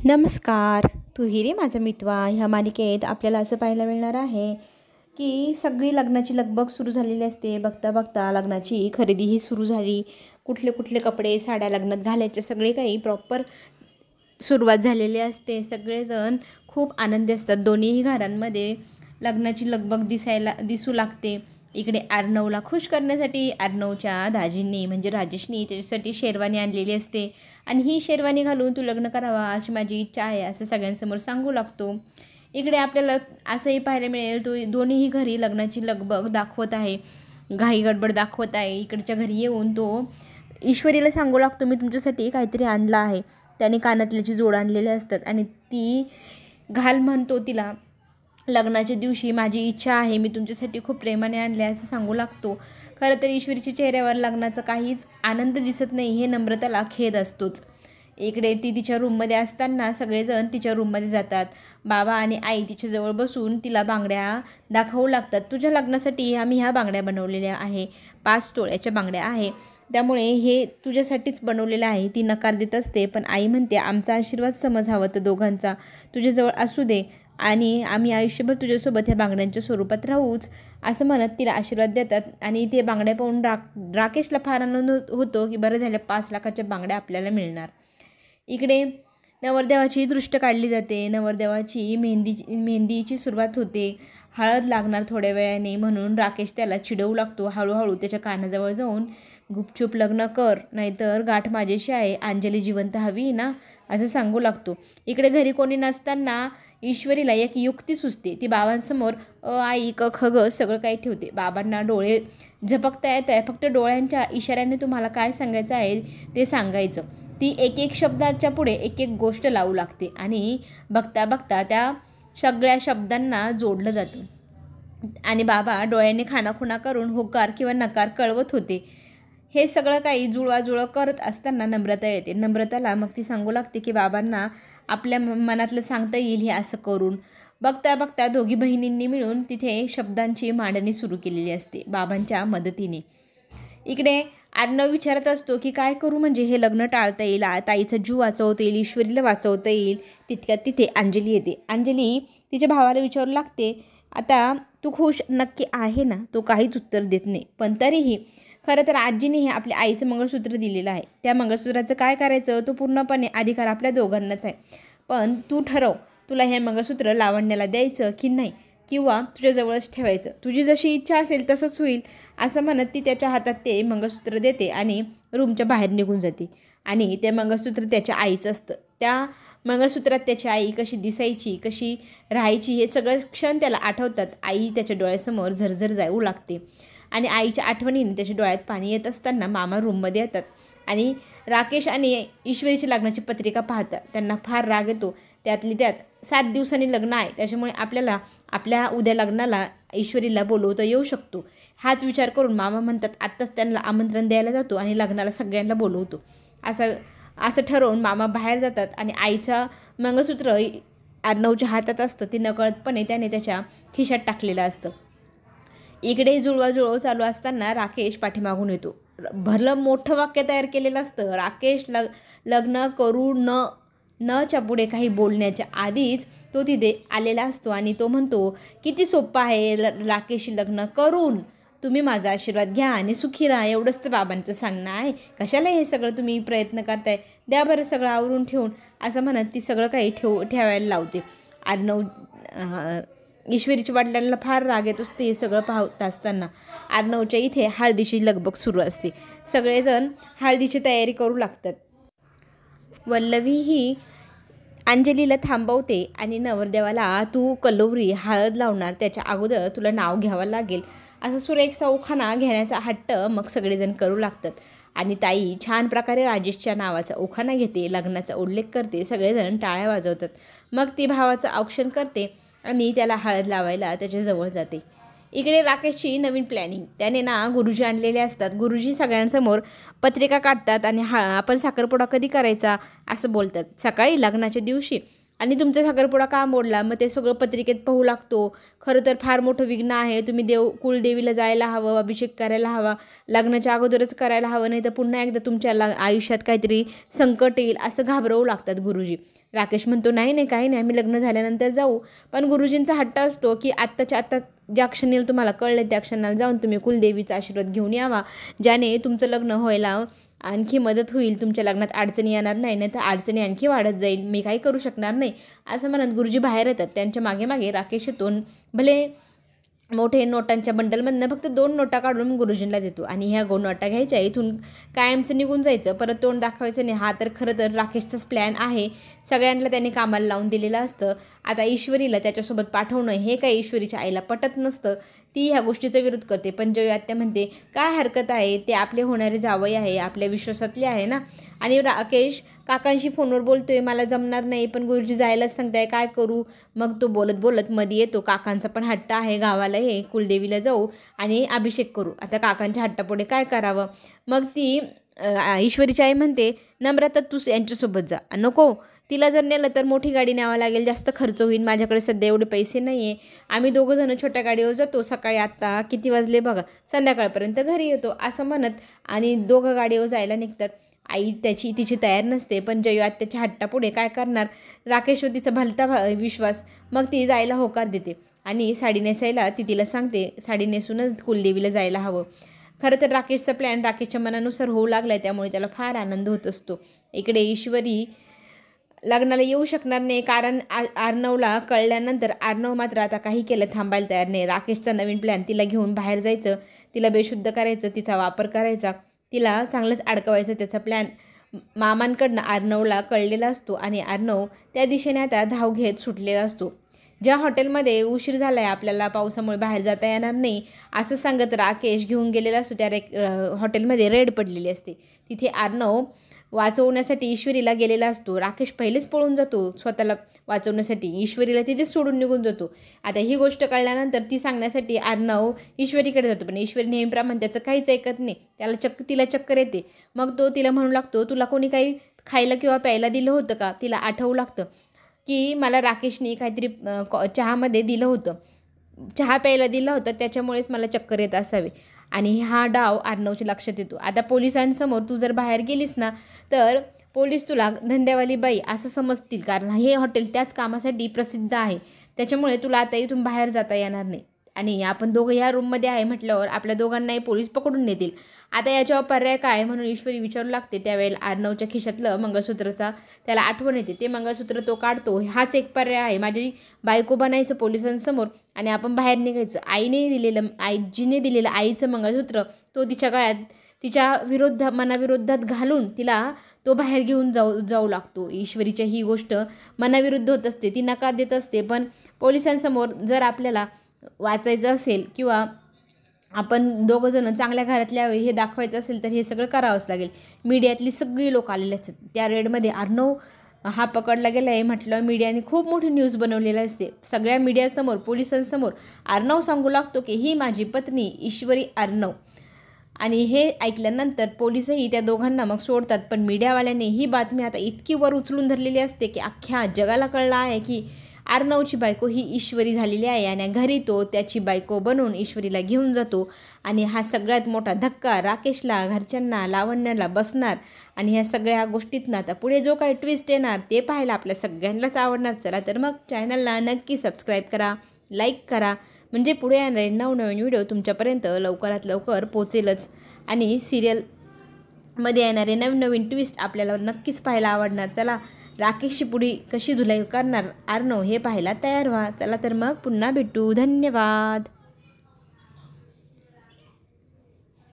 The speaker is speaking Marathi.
नमस्कार. तू ही रे माझा मितवा ह्या मालिकेत आपल्याला असं पाहायला मिळणार आहे की सगळी लग्नाची लगबग सुरू झालेली असते. बघता बघता लग्नाची खरेदीही सुरू झाली. कुठले कुठले कपडे साड्या लग्नात घालायचे सगळे काही प्रॉपर सुरुवात झालेली असते. सगळेजण खूप आनंदी असतात. दोन्हीही घरांमध्ये लग्नाची लगबग दिसू लागते. इकडे अर्णवला खुश करण्यासाठी अर्णवच्या दाजींनी म्हणजे राजेशनी त्याच्यासाठी शेरवानी आणलेली असते आणि ही शेरवानी घालून तू लग्न करावा अशी माझी इच्छा आहे असं सगळ्यांसमोर सांगू लागतो. इकडे आपल्याला असंही पाहायला मिळेल तो दोन्हीही घरी लग्नाची लगबग दाखवत आहे, घाई गडबड दाखवत आहे. इकडच्या घरी येऊन तो ईश्वरीला सांगू लागतो, मी तुमच्यासाठी काहीतरी आणलं आहे. त्याने कानातल्याची जोड आणलेले असतात आणि ती घाल म्हणतो तिला. लग्नाच्या दिवशी माझी इच्छा आहे, मी तुमच्यासाठी खूप प्रेमाने आणले असं सांगू लागतो. खरं तर ईश्वरीच्या चेहऱ्यावर लग्नाचा काहीच आनंद दिसत नाही, हे नम्रताला खेद असतोच. इकडे ती तिच्या रूममध्ये असताना सगळेजण तिच्या रूममध्ये जातात. बाबा आणि आई तिच्याजवळ बसून तिला बांगड्या दाखवू लागतात. तुझ्या लग्नासाठी आम्ही ह्या बांगड्या बनवलेल्या आहे, 5 तोळ्याच्या बांगड्या आहे, त्यामुळे हे तुझ्यासाठीच बनवलेलं आहे. ती नकार देत असते पण आई म्हणते, आमचा आशीर्वाद समज हवं तर दोघांचा तुझ्याजवळ असू दे आणि आम्ही आयुष्यभर तुझ्यासोबत ह्या बांगड्यांच्या स्वरूपात राहूच असं म्हणत तिला आशीर्वाद देतात. आणि ते बांगड्या पाहून राकेशला फार आनंद होतो की बरं झालं 5 लाखाच्या बांगड्या आपल्याला मिळणार. इकडे नवरदेवाची दृष्ट काढली जाते. नवरदेवाची मेहंदीची सुरुवात होते. हळद लागणार थोड्या वेळाने म्हणून राकेश त्याला चिडवू लागतो. हळूहळू त्याच्या कानाजवळ जाऊन, गुपचूप लग्न कर नाहीतर गाठ माझ्याशी आहे, अंजली जिवंत हवी ना असं सांगू लागतो. इकडे घरी कोणी नसताना ईश्वरीला एक युक्ती सुचते. ती बाबांसमोर आई क ख ग सगळं काही ठेवते. बाबांना डोळे झपकता येत आहे, फक्त डोळ्यांच्या इशाऱ्याने तुम्हाला काय सांगायचं आहे ते सांगायचं. ती एक एक शब्दाच्या पुढे एक एक गोष्ट लावू लागते आणि बघता बघता त्या सगळ्या शब्दांना जोडलं जातं आणि बाबा डोळ्यांनी खाणाखुणा करून होकार किंवा नकार कळवत होते. हे सगळं काही जुळवाजुळव करत असताना नम्रता येते. नम्रताला मग ती सांगू लागते की बाबांना आपल्या मनातलं सांगता येईल हे असं करून. बघता बघता दोघी बहिणींनी मिळून तिथे शब्दांची मांडणी सुरू केलेली असते बाबांच्या मदतीने. इकडे अर्णव विचारत असतो की काय करू म्हणजे हे लग्न टाळता येईल, ताईचा जीव वाचवता येईल, ईश्वरीला वाचवता येईल. तितक्यात तिथे अंजली येते. अंजली तिच्या भावाला विचारू लागते, आता तू खुश नक्की आहे ना? तो काहीच उत्तर देत नाही. पण तरीही खरं तर आजीने हे आपल्या आईचं मंगळसूत्र दिलेलं आहे. त्या मंगळसूत्राचं काय करायचं तो पूर्णपणे अधिकार आपल्या दोघांनाच आहे. पण तू ठरव, तुला हे मंगळसूत्र लावण्याला द्यायचं की नाही, किंवा तुझ्याजवळच ठेवायचं. तुझी जशी इच्छा असेल तसंच होईल असं म्हणत ती त्याच्या हातात ते मंगळसूत्र देते आणि रूमच्या बाहेर निघून जाते. आणि ते मंगळसूत्र त्याच्या आईचं असतं. त्या मंगळसूत्रात त्याची आई कशी दिसायची, कशी राहायची हे सगळं क्षण त्याला आठवतात. आई त्याच्या डोळ्यासमोर झरझर जाऊ लागते आणि आईच्या आठवणीने त्याच्या डोळ्यात पाणी येत असताना मामा रूममध्ये येतात आणि राकेश आणि ईश्वरीची लग्नाची पत्रिका पाहतात. त्यांना फार राग येतो. त्यातली त्यात 7 दिवसांनी लग्न आहे, त्याच्यामुळे आपल्याला आपल्या उद्या लग्नाला ईश्वरीला बोलवता येऊ शकतो. हाच विचार करून मामा म्हणतात आत्ताच त्यांना आमंत्रण द्यायला जातो आणि लग्नाला सगळ्यांना बोलवतो. असं ठरवून मामा बाहेर जातात आणि आईचं मंगळसूत्र अर्णवच्या हातात असतं. ते नकळतपणे त्याने त्याच्या खिशात टाकलेलं असतं. इकडे जुळवाजुळव चालू असताना राकेश पाठीमागून येतो. भलं मोठं वाक्य तयार केलेलं असतं. राकेश लग्न करू नच्या पुढे काही बोलण्याच्या आधीच तो तिथे आलेला असतो आणि तो म्हणतो, किती सोपं आहे राकेशशी लग्न करून तुम्ही माझा आशीर्वाद घ्या आणि सुखी राहा, एवढंच तर बाबांचं सांगणं आहे. कशाला हे सगळं तुम्ही प्रयत्न करताय, द्या बरं सगळं आवरून ठेवून असं म्हणत ती सगळं काही ठेवायला लावते. अर्णव ईश्वरीच्या वडिलांना फार राग येत असते हे सगळं पाहत असताना. अर्णवच्या इथे हळदीची लगबग सुरू असते. सगळेजण हळदीची तयारी करू लागतात. वल्लवी ही अंजलीला थांबवते आणि नवरदेवाला तू कल्लोरी हळद लावणार त्याच्या अगोदर तुला नाव घ्यावं लागेल असं सुरेखचा उखाणा घेण्याचा हट्ट मग सगळेजण करू लागतात. आणि ताई छान प्रकारे राजेशच्या नावाचा उखाणा घेते, लग्नाचा उल्लेख करते, सगळेजण टाळ्या वाजवतात. मग ती भावाचं औक्षण करते आणि त्याला हळद लावायला त्याच्याजवळ जाते. इकडे राकेशची नवीन प्लॅनिंग. त्याने ना गुरुजी आणलेले असतात. गुरुजी सगळ्यांसमोर पत्रिका काढतात आणि आपण साखरपुडा कधी करायचा असं बोलतात. सकाळी लग्नाच्या दिवशी आणि तुमचा साखरपुडा का मोडला, मग ते सगळं पत्रिकेत पाहू लागतो. खरं तर फार मोठं विघ्न आहे, तुम्ही कुलदेवीला जायला हवं, अभिषेक करायला हवा, लग्नाच्या अगोदरच करायला हवं, नाही तर पुन्हा एकदा तुमच्या आयुष्यात काहीतरी संकट येईल असं घाबरवू लागतात गुरुजी. राकेश म्हणतो नाही नाही काही नाही, आम्ही लग्न झाल्यानंतर जाऊ. पण गुरुजींचा हट्ट असतो की आत्ताच्या आत्ता ज्या क्षणाला तुम्हाला कळलं त्या क्षणाला जाऊन तुम्ही कुलदेवीचा आशीर्वाद घेऊन यावा, ज्याने तुमचं लग्न व्हायला आणखी मदत होईल, तुमच्या लग्नात अडचणी येणार नाही तर अडचणी आणखी वाढत जाईल, मी काही करू शकणार नाही असं म्हणत गुरुजी बाहेर येतात. त्यांच्या मागे मागे राकेश येतो. भले मोठे नोटांच्या बंडलमधनं फक्त 2 नोटा काढून गुरुजींना देतो आणि ह्या 2 नोटा घ्यायच्या, इथून कायमचं निघून जायचं, परत तोंड दाखवायचं नाही. हा तर खरं तर राकेशचाच प्लॅन आहे. सगळ्यांना त्याने कामाला लावून दिलेलं असतं. आता ईश्वरीला त्याच्यासोबत पाठवणं हे काही ईश्वरीच्या आईला पटत नसतं. ती ह्या गोष्टीचा विरोध करते. पण जयू आत्या म्हणते काय हरकत आहे, ते आपले होणारे जावई आहे, आपल्या विश्वासातले आहे ना. आणि राकेश काकांशी फोनवर बोलतोय, मला जमणार नाही पण गुरुजी जायलाच सांगताय, काय करू. मग तो बोलत बोलत मध्ये येतो. काकांचा पण हट्ट आहे गावाला हे कुलदेवीला जाऊ आणि अभिषेक करू. आता काकांच्या हट्टापुढे काय करावं. मग ती ईश्वरीची आई म्हणते नम्रता तू यांच्यासोबत जा. नको, तिला जर नेलं तर मोठी गाडी न्यावं लागेल, जास्त खर्च होईल, माझ्याकडे सध्या एवढे पैसे नाही आहे. आम्ही 2 जण छोट्या गाडीवर जातो, सकाळी आत्ता किती वाजले बघा, संध्याकाळपर्यंत घरी येतो असं म्हणत आणि 2 गाडीवर जायला निघतात. आई तिची तयार नसते, पण जयू आत्याच्या हट्टापुढे काय करणार. राकेश व तिचा भलता विश्वास. मग ती जायला होकार देते आणि साडी नेसायला ती तिला सांगते, साडी नेसूनच कुलदेवीला जायला हवं. खरं तर राकेशचा प्लॅन राकेशच्या मनानुसार होऊ लागला आहे, त्यामुळे त्याला फार आनंद होत असतो. इकडे ईश्वरी लग्नाला येऊ शकणार नाही, कारण अर्णवला कळल्यानंतर अर्णव मात्र आता काही केलं थांबायला तयार नाही. राकेशचा नवीन प्लॅन, तिला घेऊन बाहेर जायचं, तिला बेशुद्ध करायचं, तिचा वापर करायचा, तिला चांगलंच अडकवायचं. त्याचा प्लॅन मामांकडनं अर्णवला कळलेला असतो आणि अर्णव त्या दिशेने आता धाव घेत सुटलेला असतो. ज्या हॉटेलमध्ये उशीर झाला आहे, आपल्याला पावसामुळे बाहेर जाता येणार नाही असं सांगत राकेश घेऊन गेलेला असतो, त्या हॉटेलमध्ये रेड पडलेली असते. तिथे अर्णव वाचवण्यासाठी ईश्वरीला गेलेला असतो. राकेश पहिलेच पळून जातो स्वतःला वाचवण्यासाठी, ईश्वरीला तिथेच सोडून निघून जातो. आता ही गोष्ट कळल्यानंतर ती सांगण्यासाठी अर्णव ईश्वरीकडे जातो, पण ईश्वरी नेहमीप्रमाणे त्याचं काहीच ऐकत नाही. तिला चक्कर येते. मग तो तिला म्हणू लागतो, तुला कोणी काही खायला किंवा प्यायला दिलं होतं का. तिला आठवू लागतं की मला राकेशने काहीतरी चहामध्ये दिलं होतं, चहा प्यायला दिला होता, त्याच्यामुळेच मला चक्कर येत असावे. आणि हा डाव अर्णवच्या लक्षात येतो. आता पोलिसांसमोर तू जर बाहेर गेलीस ना तर पोलीस तुला धंद्यावाली बाई असं समजतील, कारण हे हॉटेल त्याच कामासाठी प्रसिद्ध आहे. त्याच्यामुळे तुला आता इथून बाहेर जाता येणार नाही आणि आपण दोघं ह्या रूममध्ये आहे म्हटल्यावर आपल्या दोघांनाही पोलीस पकडून नेतील. आता याच्यावर पर्याय काय म्हणून ईश्वरी विचारू लागते. त्यावेळेला अर्णवच्या खिशातलं मंगळसूत्राचा त्याला आठवण येते. ते मंगळसूत्र तो काढतो. हाच एक पर्याय आहे, माझी बायको बनायचं पोलिसांसमोर आणि आपण बाहेर निघायचं. आजीने दिलेलं आईचं मंगळसूत्र तो तिच्या गळ्यात तिच्या मनाविरोधात घालून तिला तो बाहेर घेऊन जाऊ लागतो. ईश्वरीच्या ही गोष्ट मनाविरुद्ध होत असते, ती नकार देत असते. पण पोलिसांसमोर जर आपल्याला वाचायचं असेल किंवा आपण 2 जण चांगल्या घरातले आहे हे दाखवायचं असेल तर हे सगळं करावंच लागेल. मीडियातली सगळी लोक आलेले असतात. त्या रेडमध्ये अर्णव हा पकडला गेला आहे म्हटलं, मीडियाने खूप मोठी न्यूज बनवलेली असते. सगळ्या मीडियासमोर पोलिसांसमोर अर्णव सांगू लागतो की ही माझी पत्नी ईश्वरी अर्णव. आणि हे ऐकल्यानंतर पोलिसही त्या दोघांना मग सोडतात. पण मीडियावाल्याने ही बातमी आता इतकी वर उचलून धरलेली असते की अख्ख्या जगाला कळलं आहे की अर्णवची बायको ही ईश्वरी झालेली आहे आणि घरी तो त्याची बायको बनवून ईश्वरीला घेऊन जातो. आणि हा सगळ्यात मोठा धक्का राकेशला, घरच्यांना, लावण्याला बसणार. आणि ह्या सगळ्या गोष्टीतनं आता पुढे जो काही ट्विस्ट येणार ते पाहायला आपल्या सगळ्यांनाच आवडणार. चला तर मग चॅनलला नक्की सबस्क्राईब करा, लाईक करा, म्हणजे पुढे येणारे नवनवीन व्हिडिओ तुमच्यापर्यंत लवकरात लवकर पोचेलच. आणि सिरियलमध्ये येणारे नवीन ट्विस्ट आपल्याला नक्कीच पाहायला आवडणार. चला, राकेशची पुढे कशी धुलाई करणार अर्णव हे पाहायला तयार व्हा. चला तर मग पुन्हा भेटू. धन्यवाद.